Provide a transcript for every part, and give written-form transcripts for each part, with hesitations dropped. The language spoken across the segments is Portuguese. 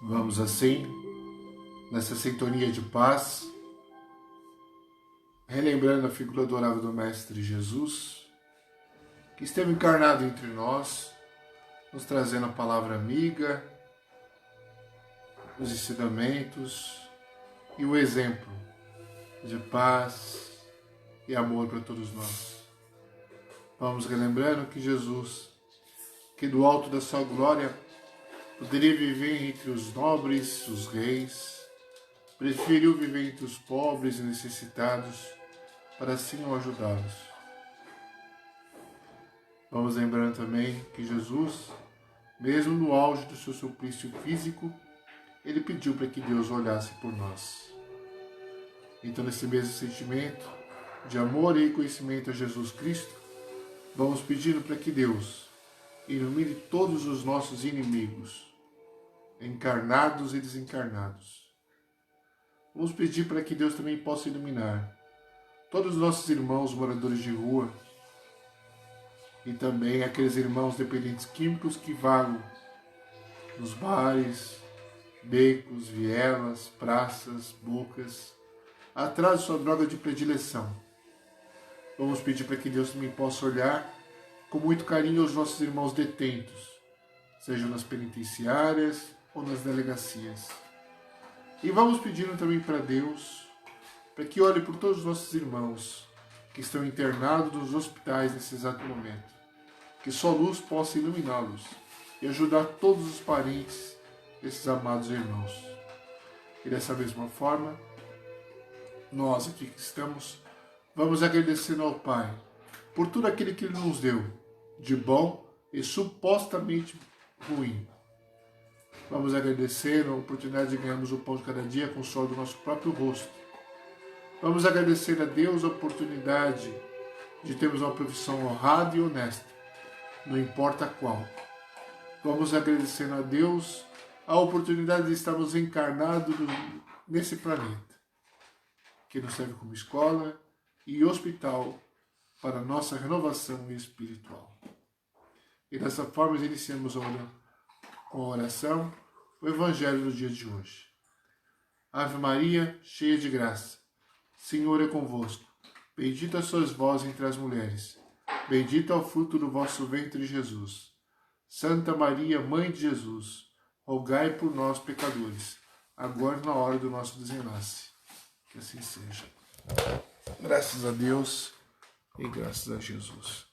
Vamos assim, nessa sintonia de paz, relembrando a figura adorável do Mestre Jesus, que esteve encarnado entre nós, nos trazendo a palavra amiga, os ensinamentos e o exemplo de paz e amor para todos nós. Vamos relembrando que Jesus, que do alto da sua glória poderia viver entre os nobres, os reis, preferiu viver entre os pobres e necessitados para assim o ajudá-los. Vamos lembrando também que Jesus, mesmo no auge do seu suplício físico, ele pediu para que Deus olhasse por nós. Então, nesse mesmo sentimento de amor e reconhecimento a Jesus Cristo, vamos pedindo para que Deus ilumine todos os nossos inimigos, encarnados e desencarnados. Vamos pedir para que Deus também possa iluminar todos os nossos irmãos moradores de rua e também aqueles irmãos dependentes químicos que vagam nos bares, becos, vielas, praças, bocas, atrás de sua droga de predileção. Vamos pedir para que Deus também possa olhar com muito carinho aos nossos irmãos detentos, sejam nas penitenciárias ou nas delegacias. E vamos pedindo também para Deus, para que olhe por todos os nossos irmãos que estão internados nos hospitais nesse exato momento, que sua luz possa iluminá-los e ajudar todos os parentes desses amados irmãos. E dessa mesma forma, nós aqui que estamos, vamos agradecendo ao Pai por tudo aquilo que Ele nos deu, de bom e supostamente ruim. Vamos agradecer a oportunidade de ganharmos o pão de cada dia com o sol do nosso próprio rosto. Vamos agradecer a Deus a oportunidade de termos uma profissão honrada e honesta, não importa qual. Vamos agradecendo a Deus a oportunidade de estarmos encarnados nesse planeta, que nos serve como escola e hospital para a nossa renovação espiritual. E dessa forma iniciamos com a oração o Evangelho do dia de hoje. Ave Maria, cheia de graça, Senhor é convosco. Bendita sois vós entre as mulheres. Bendito é o fruto do vosso ventre, Jesus. Santa Maria, Mãe de Jesus, rogai por nós, pecadores, agora e na hora do nosso desenlace. Que assim seja. Graças a Deus e graças a Jesus.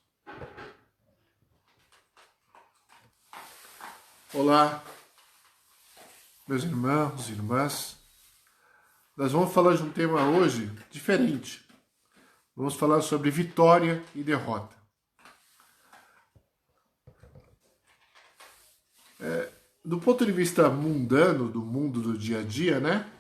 Olá, meus irmãos e irmãs. Nós vamos falar de um tema hoje diferente. Vamos falar sobre vitória e derrota. Do ponto de vista mundano, do mundo do dia a dia, né?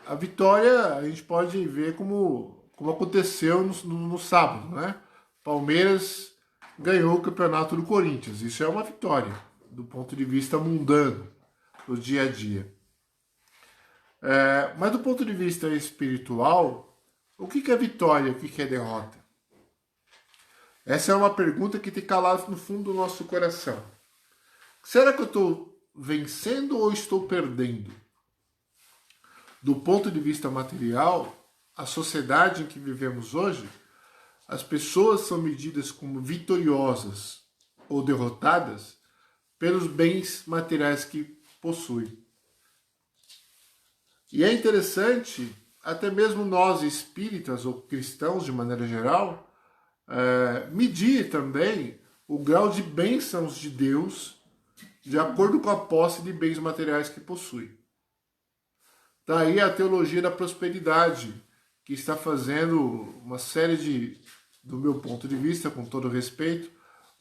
A vitória a gente pode ver como aconteceu no sábado, né? Palmeiras ganhou o campeonato do Corinthians. Isso é uma vitória do ponto de vista mundano, do dia a dia. Mas do ponto de vista espiritual, o que é vitória, o que é derrota? Essa é uma pergunta que tem calado no fundo do nosso coração. Será que eu estou vencendo ou estou perdendo? Do ponto de vista material, a sociedade em que vivemos hoje, as pessoas são medidas como vitoriosas ou derrotadas pelos bens materiais que possuem. E é interessante, até mesmo nós espíritas ou cristãos de maneira geral, medir também o grau de bênçãos de Deus de acordo com a posse de bens materiais que possui. Daí a teologia da prosperidade, que está fazendo uma série do meu ponto de vista, com todo respeito,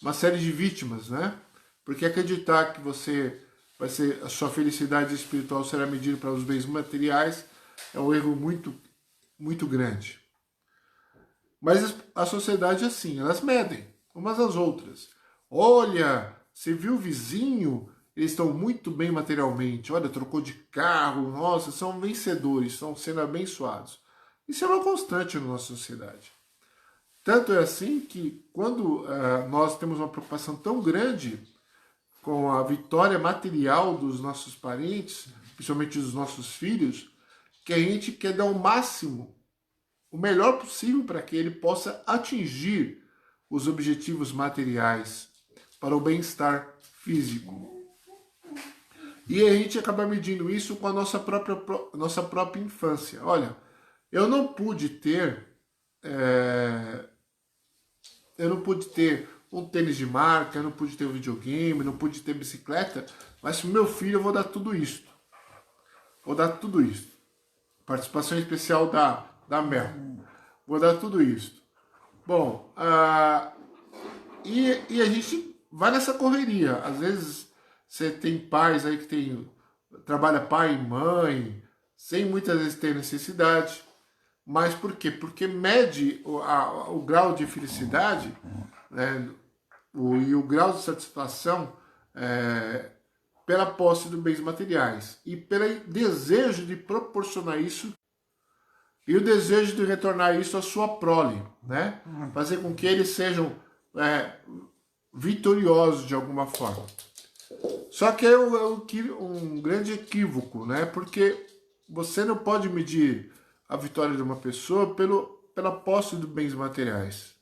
uma série de vítimas, né? Porque acreditar que a sua felicidade espiritual será medida pelos bens materiais é um erro muito, muito grande. Mas a sociedade é assim, elas medem umas às outras. Olha, você viu o vizinho? Eles estão muito bem materialmente. Olha, trocou de carro, nossa, são vencedores, estão sendo abençoados. Isso é uma constante na nossa sociedade. Tanto é assim que quando nós temos uma preocupação tão grande com a vitória material dos nossos parentes, principalmente dos nossos filhos, que a gente quer dar o máximo, o melhor possível para que ele possa atingir os objetivos materiais para o bem-estar físico. E a gente acaba medindo isso com a nossa própria infância. Olha, eu não pude ter um tênis de marca, eu não pude ter um videogame, não pude ter bicicleta, mas pro meu filho eu vou dar tudo isso. Vou dar tudo isso. Participação especial da Mel. Vou dar tudo isso. Bom, e a gente vai nessa correria. Às vezes você tem pais aí que trabalha pai e mãe, sem muitas vezes ter necessidade. Mas por quê? Porque mede o grau de felicidade, né, e o grau de satisfação pela posse de bens materiais e pelo desejo de proporcionar isso e o desejo de retornar isso à sua prole, né? Fazer com que eles sejam vitoriosos de alguma forma. Só que é um grande equívoco, né? Porque você não pode medir a vitória de uma pessoa pela posse de bens materiais.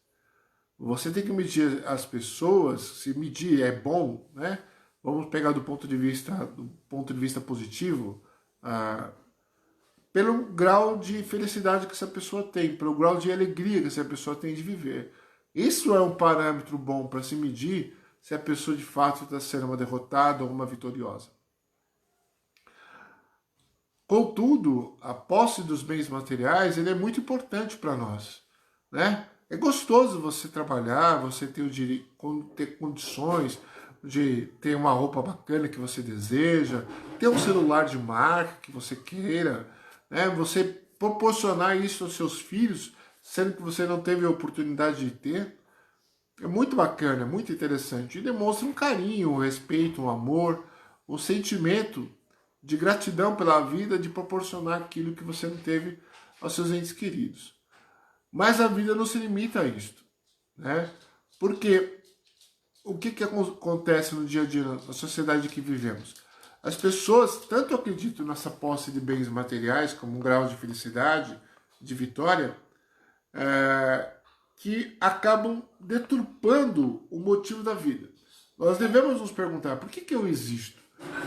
Você tem que medir as pessoas, se medir é bom, né? Vamos pegar do ponto de vista positivo, pelo grau de felicidade que essa pessoa tem, pelo grau de alegria que essa pessoa tem de viver. Isso é um parâmetro bom para se medir se a pessoa de fato está sendo uma derrotada ou uma vitoriosa. Contudo, a posse dos bens materiais ele é muito importante para nós, né? É gostoso você trabalhar, você ter ter condições de ter uma roupa bacana que você deseja, ter um celular de marca que você queira, né? Você proporcionar isso aos seus filhos, sendo que você não teve a oportunidade de ter, é muito bacana, é muito interessante. E demonstra um carinho, um respeito, um amor, um sentimento de gratidão pela vida, de proporcionar aquilo que você não teve aos seus entes queridos. Mas a vida não se limita a isto, né? Porque o que acontece no dia a dia, na sociedade que vivemos? As pessoas tanto acreditam nessa posse de bens materiais como um grau de felicidade, de vitória, que acabam deturpando o motivo da vida. Nós devemos nos perguntar, por que eu existo?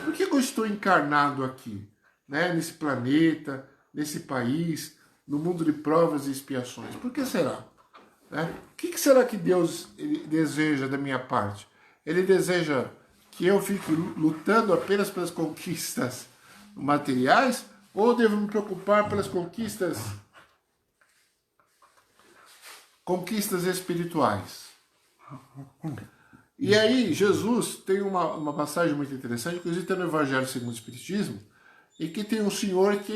Por que eu estou encarnado aqui, né? Nesse planeta, nesse país, no mundo de provas e expiações? Por que será? Né? O que será que Deus deseja da minha parte? Ele deseja que eu fique lutando apenas pelas conquistas materiais ou devo me preocupar pelas conquistas espirituais? E aí Jesus tem uma passagem muito interessante, inclusive está no Evangelho segundo o Espiritismo, e que tem um senhor que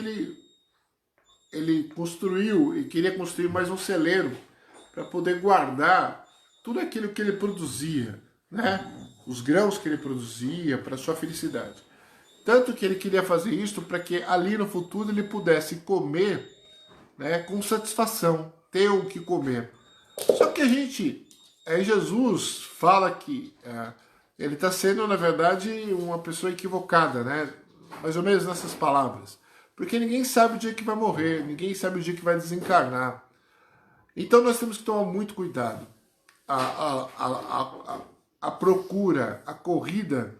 ele construiu e queria construir mais um celeiro para poder guardar tudo aquilo que ele produzia, né? Os grãos que ele produzia para sua felicidade. Tanto que ele queria fazer isso para que ali no futuro ele pudesse comer, né, com satisfação, ter o que comer. Só que Jesus fala que ele está sendo, na verdade, uma pessoa equivocada, né? Mais ou menos nessas palavras. Porque ninguém sabe o dia que vai morrer, ninguém sabe o dia que vai desencarnar. Então nós temos que tomar muito cuidado. A procura, a corrida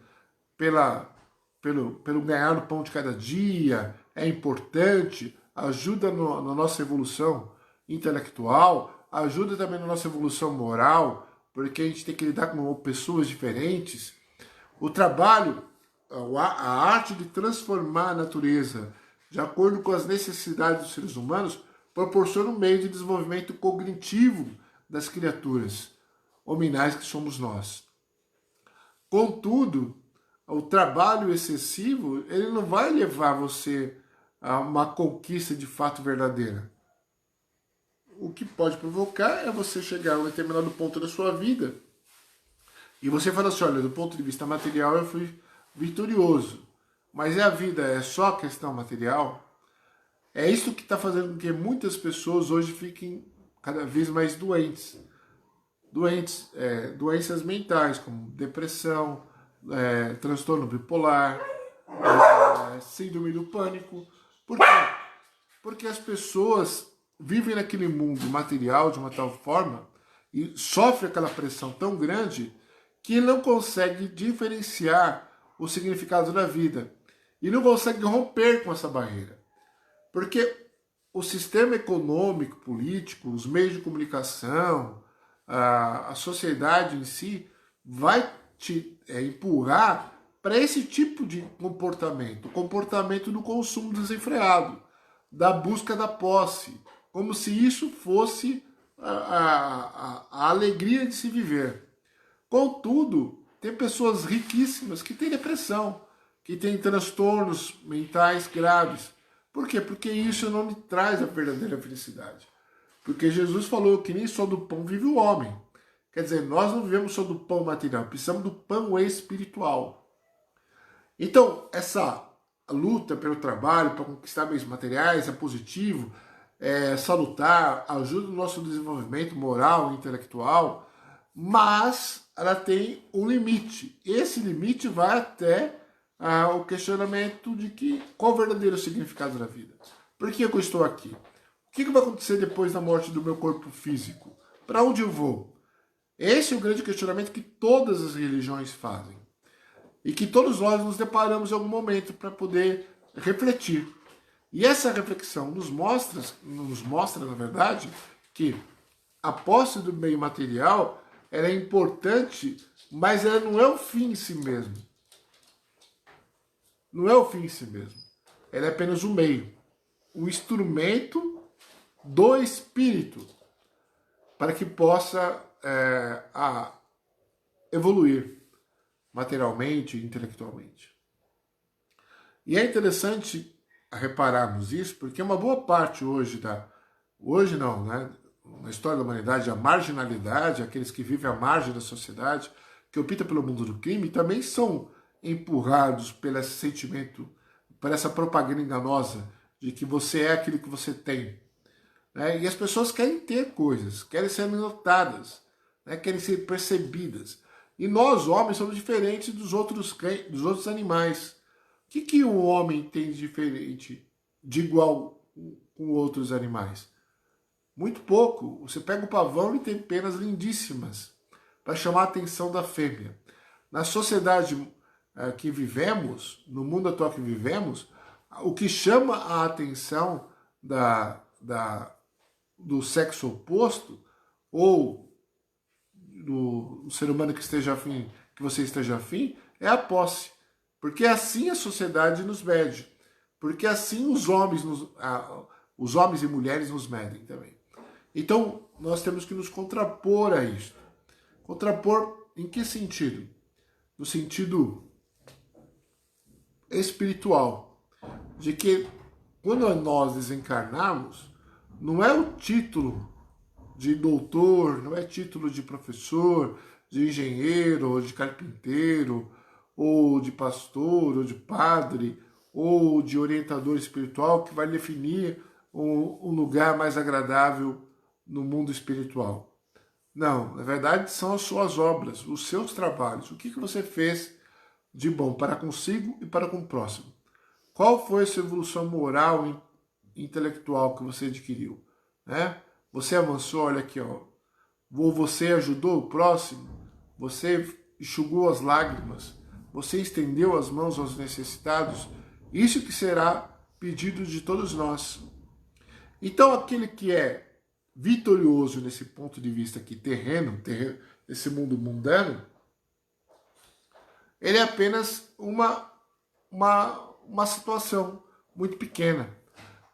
pelo ganhar o pão de cada dia é importante, ajuda na nossa evolução intelectual, ajuda também na nossa evolução moral, porque a gente tem que lidar com pessoas diferentes. O trabalho, a arte de transformar a natureza de acordo com as necessidades dos seres humanos, proporciona um meio de desenvolvimento cognitivo das criaturas hominais que somos nós. Contudo, o trabalho excessivo, ele não vai levar você a uma conquista de fato verdadeira. O que pode provocar é você chegar a um determinado ponto da sua vida e você fala assim, olha, do ponto de vista material eu fui vitorioso, mas a vida é só questão material? É isso que está fazendo com que muitas pessoas hoje fiquem cada vez mais doentes. Doenças mentais, como depressão, transtorno bipolar, síndrome do pânico. Por quê? Porque as pessoas vivem naquele mundo material de uma tal forma e sofrem aquela pressão tão grande que não consegue diferenciar o significado da vida e não consegue romper com essa barreira. Porque o sistema econômico, político, os meios de comunicação, a sociedade em si vai te empurrar para esse tipo de comportamento, o comportamento do consumo desenfreado, da busca da posse, como se isso fosse a alegria de se viver. Contudo, tem pessoas riquíssimas que têm depressão, que têm transtornos mentais graves. Por quê? Porque isso não lhe traz a verdadeira felicidade. Porque Jesus falou que nem só do pão vive o homem. Quer dizer, nós não vivemos só do pão material, precisamos do pão espiritual. Então, essa luta pelo trabalho, para conquistar bens materiais, é positivo, é salutar, ajuda no nosso desenvolvimento moral e intelectual, mas ela tem um limite. Esse limite vai até o questionamento de qual o verdadeiro significado da vida. Por que eu estou aqui? O que vai acontecer depois da morte do meu corpo físico? Para onde eu vou? Esse é o grande questionamento que todas as religiões fazem. E que todos nós nos deparamos em algum momento para poder refletir. E essa reflexão nos mostra, na verdade, que a posse do bem material ela é importante, mas ela não é o fim em si mesmo. Não é o fim em si mesmo. Ela é apenas um meio, um instrumento do espírito para que possa evoluir materialmente e intelectualmente. E é interessante repararmos isso, porque uma boa parte na história da humanidade, a marginalidade, aqueles que vivem à margem da sociedade, que optam pelo mundo do crime, também são empurrados pelo esse sentimento, por essa propaganda enganosa de que você é aquilo que você tem. Né? E as pessoas querem ter coisas, querem ser notadas, né? Querem ser percebidas. E nós, homens, somos diferentes dos outros animais. O que o homem tem de diferente, de igual com outros animais? Muito pouco. Você pega o pavão e tem penas lindíssimas para chamar a atenção da fêmea. Na sociedade que vivemos, no mundo atual que vivemos, o que chama a atenção do sexo oposto ou do ser humano que esteja afim, que você esteja afim, é a posse. Porque assim a sociedade nos mede. Porque assim os homens e mulheres nos medem também. Então, nós temos que nos contrapor a isso. Contrapor em que sentido? No sentido espiritual. De que quando nós desencarnarmos, não é o título de doutor, não é título de professor, de engenheiro, ou de carpinteiro, ou de pastor, ou de padre, ou de orientador espiritual que vai definir um lugar mais agradável no mundo espiritual. Não, na verdade são as suas obras, os seus trabalhos. O que você fez de bom para consigo e para com o próximo? Qual foi a sua evolução moral e intelectual que você adquiriu? Né? Você avançou, olha aqui, ó. Ou você ajudou o próximo? Você enxugou as lágrimas? Você estendeu as mãos aos necessitados? Isso que será pedido de todos nós. Então, aquele que é vitorioso nesse ponto de vista aqui, terreno, esse mundo mundano, ele é apenas uma situação muito pequena.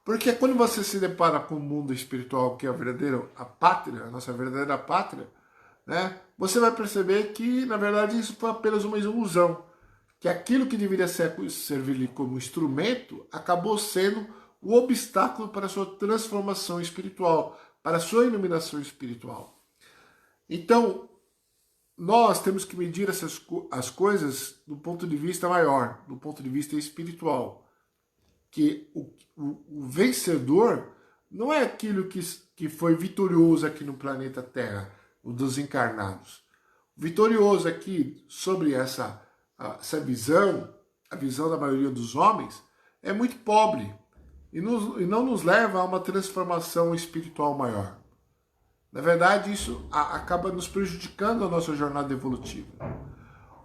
Porque quando você se depara com o mundo espiritual, que é a pátria, a nossa verdadeira pátria, né, você vai perceber que, na verdade, isso foi apenas uma ilusão. Que aquilo que deveria servir como instrumento acabou sendo o obstáculo para a sua transformação espiritual, para a sua iluminação espiritual. Então, nós temos que medir as coisas do ponto de vista maior, do ponto de vista espiritual. Que o vencedor não é aquilo que foi vitorioso aqui no planeta Terra, o dos encarnados. O vitorioso aqui sobre essa essa visão, a visão da maioria dos homens, é muito pobre e não nos leva a uma transformação espiritual maior. Na verdade, isso acaba nos prejudicando a nossa jornada evolutiva.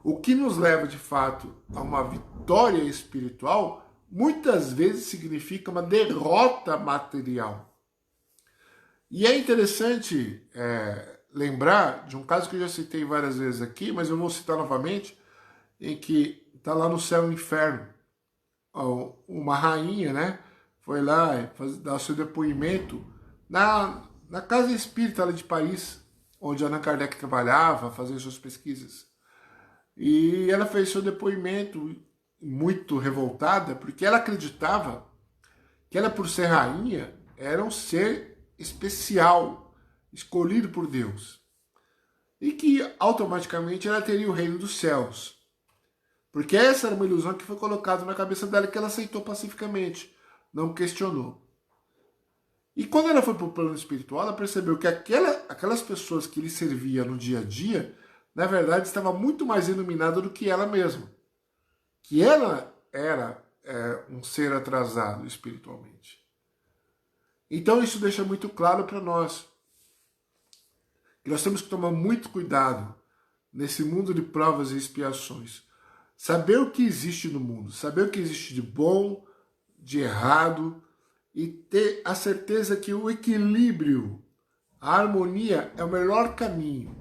O que nos leva, de fato, a uma vitória espiritual, muitas vezes significa uma derrota material. E é interessante lembrar de um caso que eu já citei várias vezes aqui, mas eu vou citar novamente, em que está lá no céu e no inferno. Uma rainha, né, foi lá dar o seu depoimento na casa espírita ali de Paris, onde Allan Kardec trabalhava, fazendo suas pesquisas. E ela fez seu depoimento muito revoltada, porque ela acreditava que ela, por ser rainha, era um ser especial, escolhido por Deus. E que automaticamente ela teria o reino dos céus. Porque essa era uma ilusão que foi colocada na cabeça dela, que ela aceitou pacificamente, não questionou. E quando ela foi para o plano espiritual, ela percebeu que aquelas pessoas que lhe serviam no dia a dia, na verdade, estava muito mais iluminada do que ela mesma. Que ela era um ser atrasado espiritualmente. Então isso deixa muito claro para nós que nós temos que tomar muito cuidado nesse mundo de provas e expiações. Saber o que existe no mundo, saber o que existe de bom, de errado, e ter a certeza que o equilíbrio, a harmonia é o melhor caminho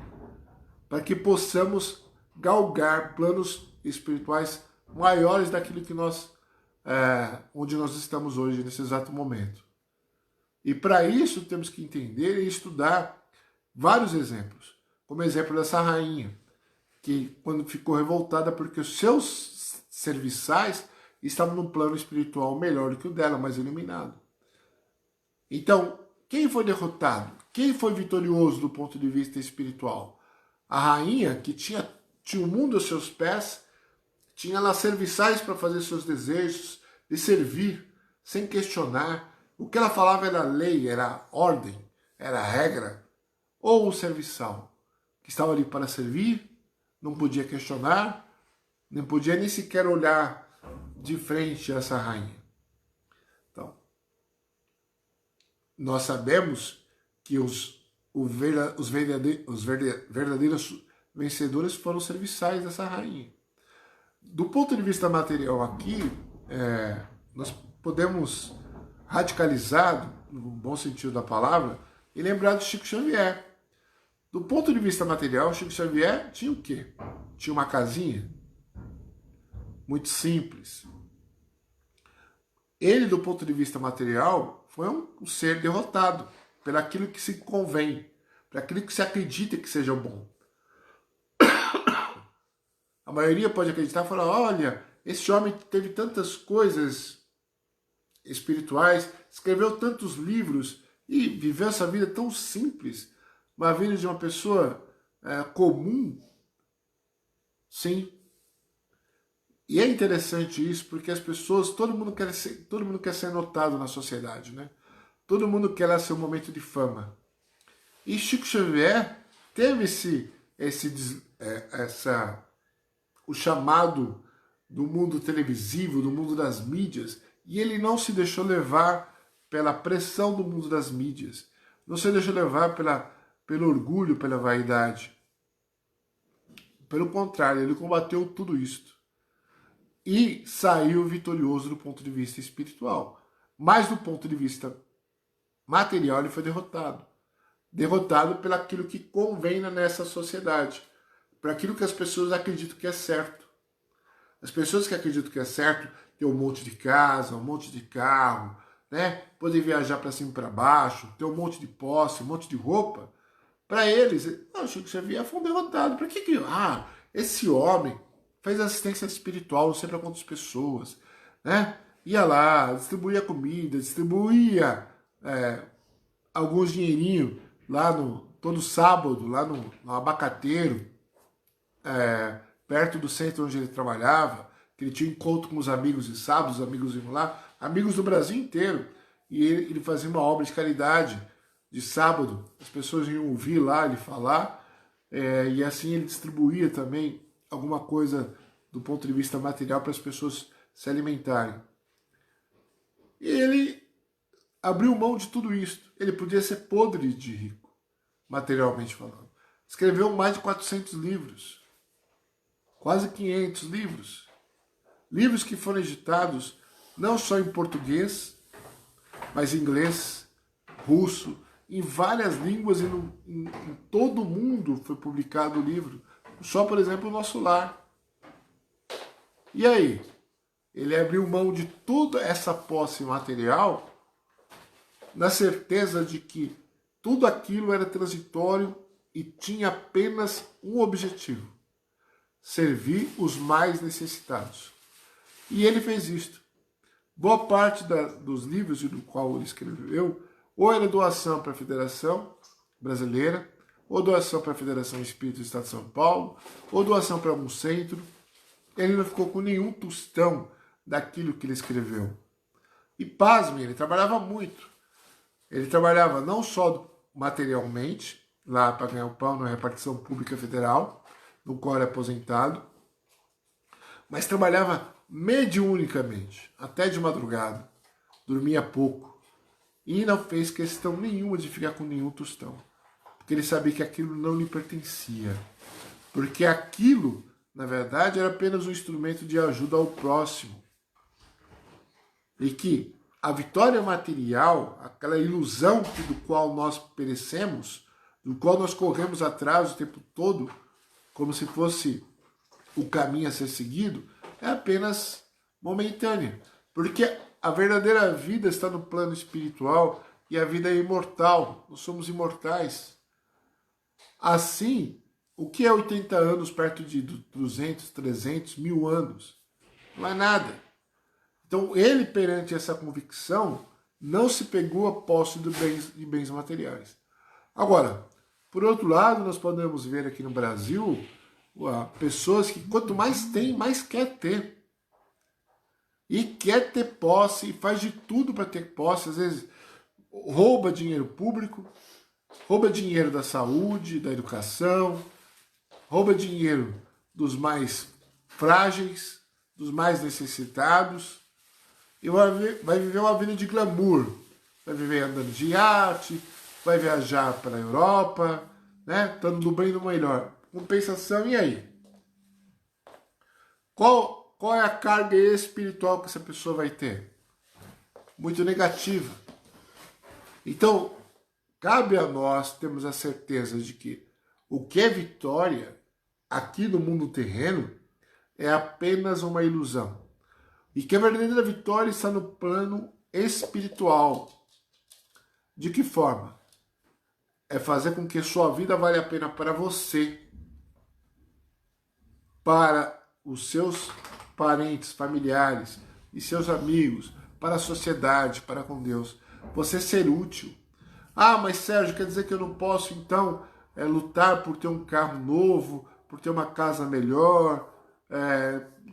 para que possamos galgar planos espirituais maiores daquilo que onde nós estamos hoje, nesse exato momento. E para isso temos que entender e estudar vários exemplos, como o exemplo dessa rainha, que quando ficou revoltada porque os seus serviçais estavam num plano espiritual melhor do que o dela, mais iluminado. Então, quem foi derrotado? Quem foi vitorioso do ponto de vista espiritual? A rainha, que tinha o mundo aos seus pés, tinha lá serviçais para fazer seus desejos, de servir, sem questionar. O que ela falava era lei, era ordem, era regra. Ou o serviçal, que estava ali para servir, não podia questionar, não podia nem sequer olhar de frente a essa rainha. Então, nós sabemos que os verdadeiros vencedores foram os serviçais dessa rainha. Do ponto de vista material aqui, nós podemos radicalizar, no bom sentido da palavra, e lembrar de Chico Xavier. Do ponto de vista material, Chico Xavier tinha o quê? Tinha uma casinha muito simples. Ele, do ponto de vista material, foi um ser derrotado pelaquilo que se convém, para aquilo que se acredita que seja bom. A maioria pode acreditar e falar, olha, esse homem teve tantas coisas espirituais, escreveu tantos livros e viveu essa vida tão simples, uma vida de uma pessoa comum. Sim. E é interessante isso, porque as pessoas, todo mundo quer ser notado na sociedade, né? Todo mundo quer lá seu momento de fama. E Chico Xavier teve o chamado do mundo televisivo, do mundo das mídias, e ele não se deixou levar pela pressão do mundo das mídias, não se deixou levar pelo orgulho, pela vaidade. Pelo contrário, ele combateu tudo isto. E saiu vitorioso do ponto de vista espiritual. Mas do ponto de vista material, ele foi derrotado. Derrotado pelaquilo que convém nessa sociedade. Para aquilo que as pessoas acreditam que é certo. As pessoas que acreditam que é certo, ter um monte de casa, um monte de carro, né? Poder viajar para cima e para baixo, ter um monte de posse, um monte de roupa. Para eles, o Chico Xavier foi um derrotado. Para que esse homem fez assistência espiritual não sei para quantas pessoas, né? Ia lá, distribuía comida, distribuía alguns dinheirinhos lá todo sábado, lá no Abacateiro, perto do centro onde ele trabalhava, que ele tinha encontro com os amigos de sábado, os amigos iam lá, amigos do Brasil inteiro, e ele fazia uma obra de caridade de sábado, as pessoas iam ouvir lá ele falar, e assim ele distribuía também alguma coisa do ponto de vista material para as pessoas se alimentarem. E ele abriu mão de tudo isso. Ele podia ser podre de rico, materialmente falando. Escreveu mais de 400 livros, quase 500 livros. Livros que foram editados não só em português, mas em inglês, russo, em várias línguas e em todo o mundo foi publicado o livro. Só, por exemplo, o Nosso Lar. E aí? Ele abriu mão de toda essa posse material na certeza de que tudo aquilo era transitório e tinha apenas um objetivo: servir os mais necessitados. E ele fez isto. Boa parte dos livros do qual ele escreveu, ou era doação para a Federação Brasileira, ou doação para a Federação Espírita do Estado de São Paulo, ou doação para algum centro. Ele não ficou com nenhum tostão daquilo que ele escreveu. E pasme, ele trabalhava muito. Ele trabalhava não só materialmente, lá para ganhar o pão na repartição pública federal, no qual era aposentado, mas trabalhava mediunicamente, até de madrugada, dormia pouco, e não fez questão nenhuma de ficar com nenhum tostão, porque ele sabia que aquilo não lhe pertencia, porque aquilo, na verdade, era apenas um instrumento de ajuda ao próximo, e que a vitória material, aquela ilusão do qual nós perecemos, do qual nós corremos atrás o tempo todo, como se fosse o caminho a ser seguido, é apenas momentânea. Porque a verdadeira vida está no plano espiritual e a vida é imortal. Nós somos imortais. Assim, o que é 80 anos perto de 200, 300, 1000 anos? Não é nada. Então, ele, perante essa convicção, não se pegou a posse de bens materiais. Agora, por outro lado, nós podemos ver aqui no Brasil pessoas que quanto mais tem, mais quer ter. E quer ter posse, e faz de tudo para ter posse. Às vezes rouba dinheiro público, rouba dinheiro da saúde, da educação, rouba dinheiro dos mais frágeis, dos mais necessitados, e vai viver uma vida de glamour. Vai viver andando de iate, vai viajar para a Europa, né? Estando do bem e do melhor. Compensação, e aí? Qual é a carga espiritual que essa pessoa vai ter? Muito negativa. Então, cabe a nós termos a certeza de que o que é vitória aqui no mundo terreno é apenas uma ilusão. E que a verdadeira vitória está no plano espiritual. De que forma? É fazer com que sua vida valha a pena para você, para os seus parentes, familiares e seus amigos, para a sociedade, para com Deus. Você ser útil. Ah, mas Sérgio, quer dizer que eu não posso então lutar por ter um carro novo, por ter uma casa melhor,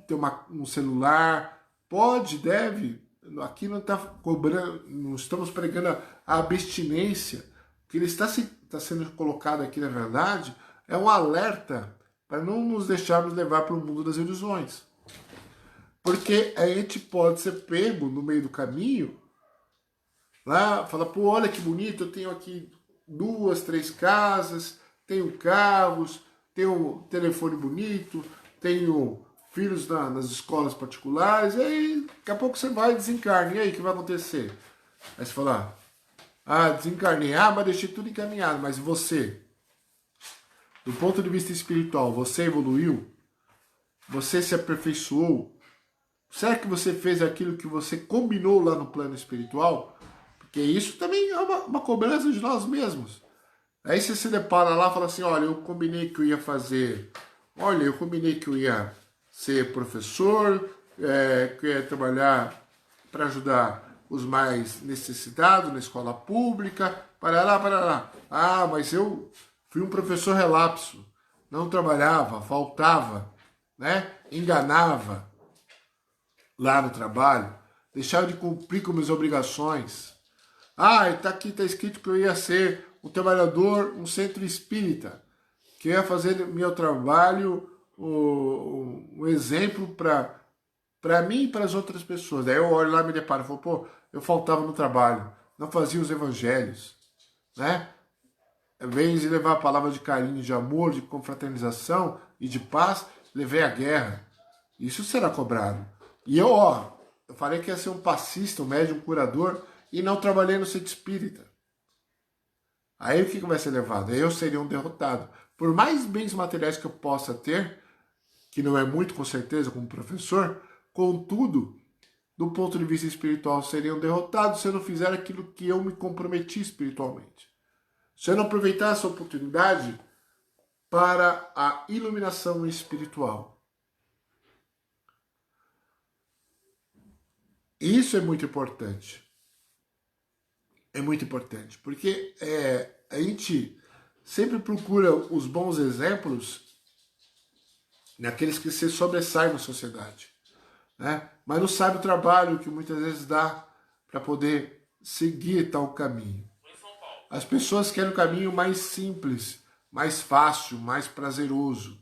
ter um celular? Pode, deve. Aqui não está cobrando, não estamos pregando a abstinência. O que ele está sendo colocado aqui, na verdade, é um alerta para não nos deixarmos levar para o mundo das ilusões. Porque a gente pode ser pego no meio do caminho, lá, fala, pô, olha que bonito, eu tenho aqui 2, 3 casas, tenho carros, tenho telefone bonito, tenho filhos nas escolas particulares, e aí daqui a pouco você vai e desencarna. E aí, o que vai acontecer? Aí você fala, desencarnei, mas deixei tudo encaminhado, mas você, do ponto de vista espiritual, você evoluiu? Você se aperfeiçoou? Será que você fez aquilo que você combinou lá no plano espiritual? Porque isso também é uma cobrança de nós mesmos. Aí você se depara lá e fala assim, olha, eu combinei que eu ia fazer, olha, eu combinei que eu ia ser professor, que eu ia trabalhar para ajudar os mais necessitados na escola pública, para lá. Ah, mas eu fui um professor relapso, não trabalhava, faltava, né? Enganava lá no trabalho, deixava de cumprir com minhas obrigações. Está escrito que eu ia ser um trabalhador, um centro espírita, que eu ia fazer meu trabalho um exemplo para mim e para as outras pessoas. Daí eu olho lá e me deparo e falo, pô, eu faltava no trabalho, não fazia os evangelhos, né? Em vez de levar a palavra de carinho, de amor, de confraternização e de paz, levei a guerra. Isso será cobrado. E eu falei que ia ser um passista, um médium, um curador, e não trabalhei no centro espírita. Aí o que vai ser levado? Aí eu seria um derrotado. Por mais bens materiais que eu possa ter, que não é muito com certeza como professor, contudo, do ponto de vista espiritual, seria um derrotado se eu não fizer aquilo que eu me comprometi espiritualmente. Se eu não aproveitar essa oportunidade para a iluminação espiritual. Isso é muito importante. É muito importante, porque a gente sempre procura os bons exemplos naqueles que se sobressaem na sociedade, né? Mas não sabe o trabalho que muitas vezes dá para poder seguir tal caminho. As pessoas querem o caminho mais simples, mais fácil, mais prazeroso.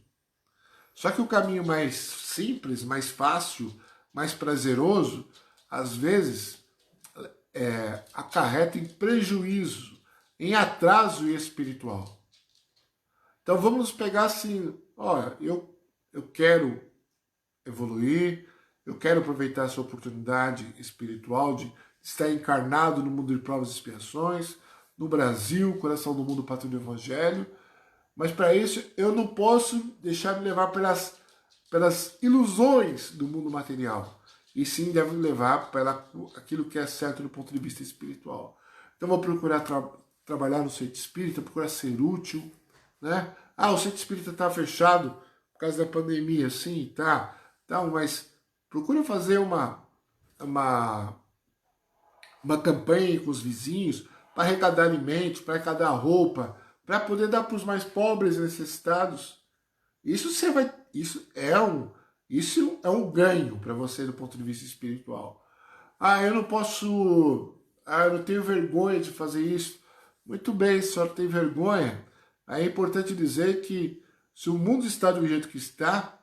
Só que o caminho mais simples, mais fácil, mais prazeroso, às vezes acarreta em prejuízo, em atraso espiritual. Então vamos pegar assim, olha, eu quero evoluir, eu quero aproveitar essa oportunidade espiritual de estar encarnado no mundo de provas e expiações, no Brasil, coração do mundo, pátria do Evangelho, mas para isso eu não posso deixar me levar pelas ilusões do mundo material, e sim devo me levar para aquilo que é certo do ponto de vista espiritual. Então vou procurar trabalhar no centro espírita, procurar ser útil, né? Ah, o centro espírita está fechado por causa da pandemia, sim, tá, mas procura fazer uma campanha com os vizinhos para arrecadar alimentos, para arrecadar roupa, para poder dar para os mais pobres e necessitados. Isso é um ganho para você do ponto de vista espiritual. Ah, eu não posso, eu não tenho vergonha de fazer isso. Muito bem, se a senhora tem vergonha, aí é importante dizer que se o mundo está do jeito que está,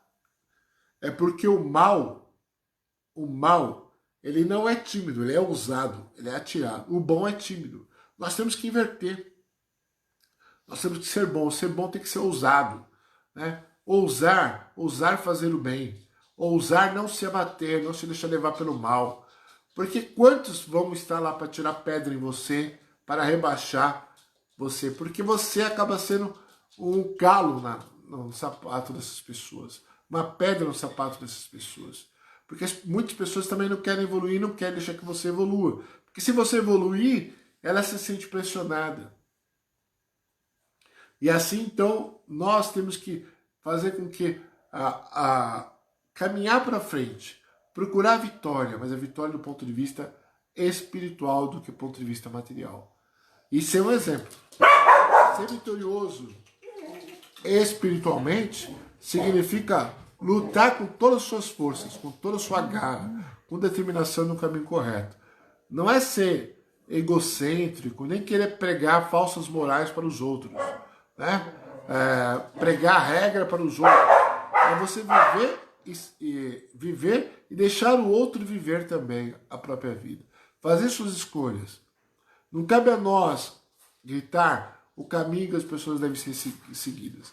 é porque o mal, ele não é tímido, ele é ousado, ele é atirado. O bom é tímido. Nós temos que inverter. Nós temos que ser bom. Ser bom tem que ser ousado, né? Ousar fazer o bem. Ousar não se abater, não se deixar levar pelo mal. Porque quantos vão estar lá para tirar pedra em você, para rebaixar você? Porque você acaba sendo um calo no sapato dessas pessoas. Uma pedra no sapato dessas pessoas. Porque muitas pessoas também não querem evoluir, não querem deixar que você evolua. Porque se você evoluir, ela se sente pressionada. E assim, então, nós temos que fazer com que caminhar para frente, procurar a vitória, mas a vitória do ponto de vista espiritual do que do ponto de vista material. E ser um exemplo. Ser vitorioso espiritualmente significa lutar com todas as suas forças, com toda a sua garra, com determinação no caminho correto. Não é ser egocêntrico, nem querer pregar falsas morais para os outros, né? Pregar regra para os outros. É você viver e deixar o outro viver também a própria vida. Fazer suas escolhas. Não cabe a nós gritar o caminho que as pessoas devem ser seguidas.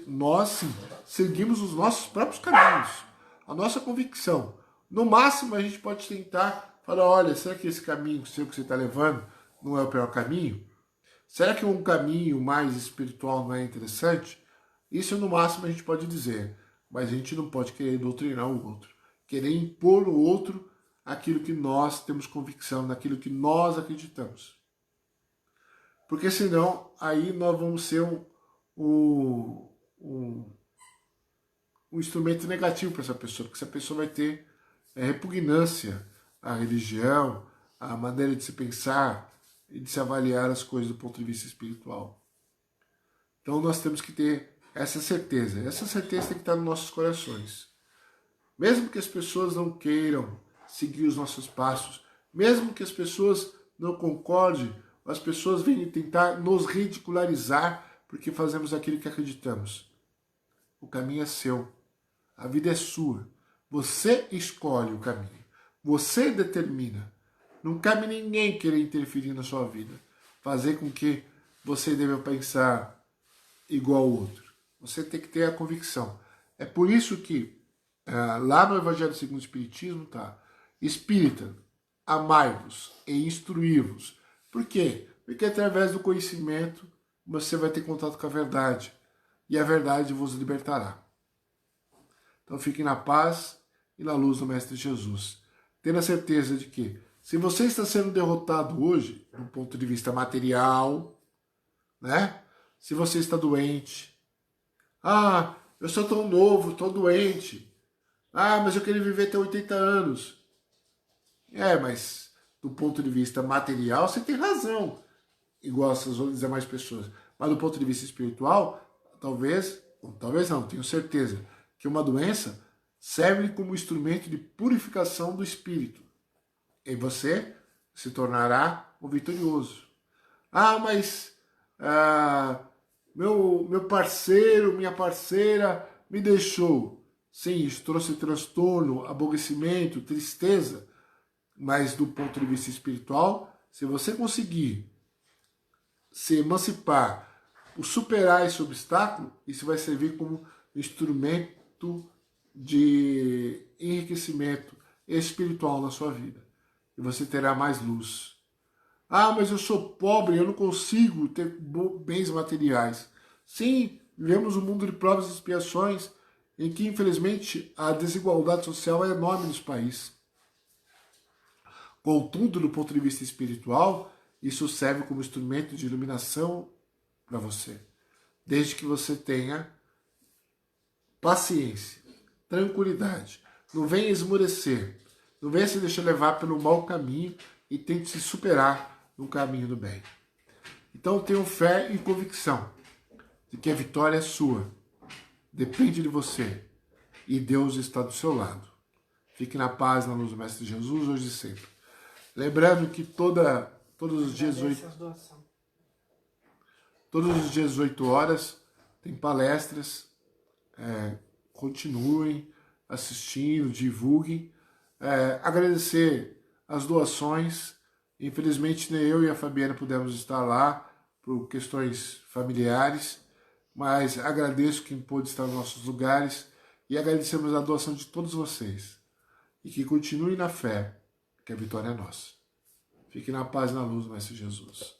Nós, sim, seguimos os nossos próprios caminhos, a nossa convicção. No máximo, a gente pode tentar falar, olha, será que esse caminho seu que você está levando não é o pior caminho? Será que um caminho mais espiritual não é interessante? Isso, no máximo, a gente pode dizer. Mas a gente não pode querer doutrinar o outro. Querer impor o outro aquilo que nós temos convicção, naquilo que nós acreditamos. Porque senão, aí nós vamos ser um instrumento negativo para essa pessoa, porque essa pessoa vai ter repugnância à religião, à maneira de se pensar e de se avaliar as coisas do ponto de vista espiritual. Então nós temos que ter essa certeza. Essa certeza tem que estar nos nossos corações. Mesmo que as pessoas não queiram seguir os nossos passos, mesmo que as pessoas não concordem, as pessoas venham tentar nos ridicularizar porque fazemos aquilo que acreditamos. O caminho é seu. A vida é sua. Você escolhe o caminho. Você determina. Não cabe ninguém querer interferir na sua vida. Fazer com que você deva pensar igual ao outro. Você tem que ter a convicção. É por isso que lá no Evangelho segundo o Espiritismo está: Espírita, amai-vos e instruí-vos. Por quê? Porque através do conhecimento você vai ter contato com a verdade. E a verdade vos libertará. Então fiquem na paz e na luz do Mestre Jesus. Tendo a certeza de que, se você está sendo derrotado hoje, do ponto de vista material, né? Se você está doente, eu sou tão novo, estou doente. Mas eu queria viver até 80 anos. Mas do ponto de vista material, você tem razão, igual essas outras demais pessoas. Mas do ponto de vista espiritual, talvez não, tenho certeza, que uma doença serve como instrumento de purificação do espírito. E você se tornará um vitorioso. Meu parceiro, minha parceira me deixou. Sim, isso trouxe transtorno, aborrecimento, tristeza. Mas do ponto de vista espiritual, se você conseguir se emancipar, superar esse obstáculo, isso vai servir como instrumento de enriquecimento espiritual na sua vida. E você terá mais luz. Mas eu sou pobre, eu não consigo ter bens materiais. Sim, vivemos um mundo de provas e expiações em que, infelizmente, a desigualdade social é enorme nos países. Contudo, do ponto de vista espiritual, isso serve como instrumento de iluminação para você. Desde que você tenha paciência, tranquilidade. Não venha esmorecer. Não venha se deixar levar pelo mau caminho e tente se superar no caminho do bem. Então tenham fé e convicção de que a vitória é sua. Depende de você. E Deus está do seu lado. Fique na paz, na luz do Mestre Jesus, hoje e sempre. Lembrando que todos os dias 8 horas tem palestras. Continuem assistindo, divulguem. Agradecer as doações. Infelizmente nem eu e a Fabiana pudemos estar lá por questões familiares, mas agradeço quem pôde estar nos nossos lugares e agradecemos a doação de todos vocês. E que continuem na fé, que a vitória é nossa. Fique na paz e na luz, Mestre Jesus.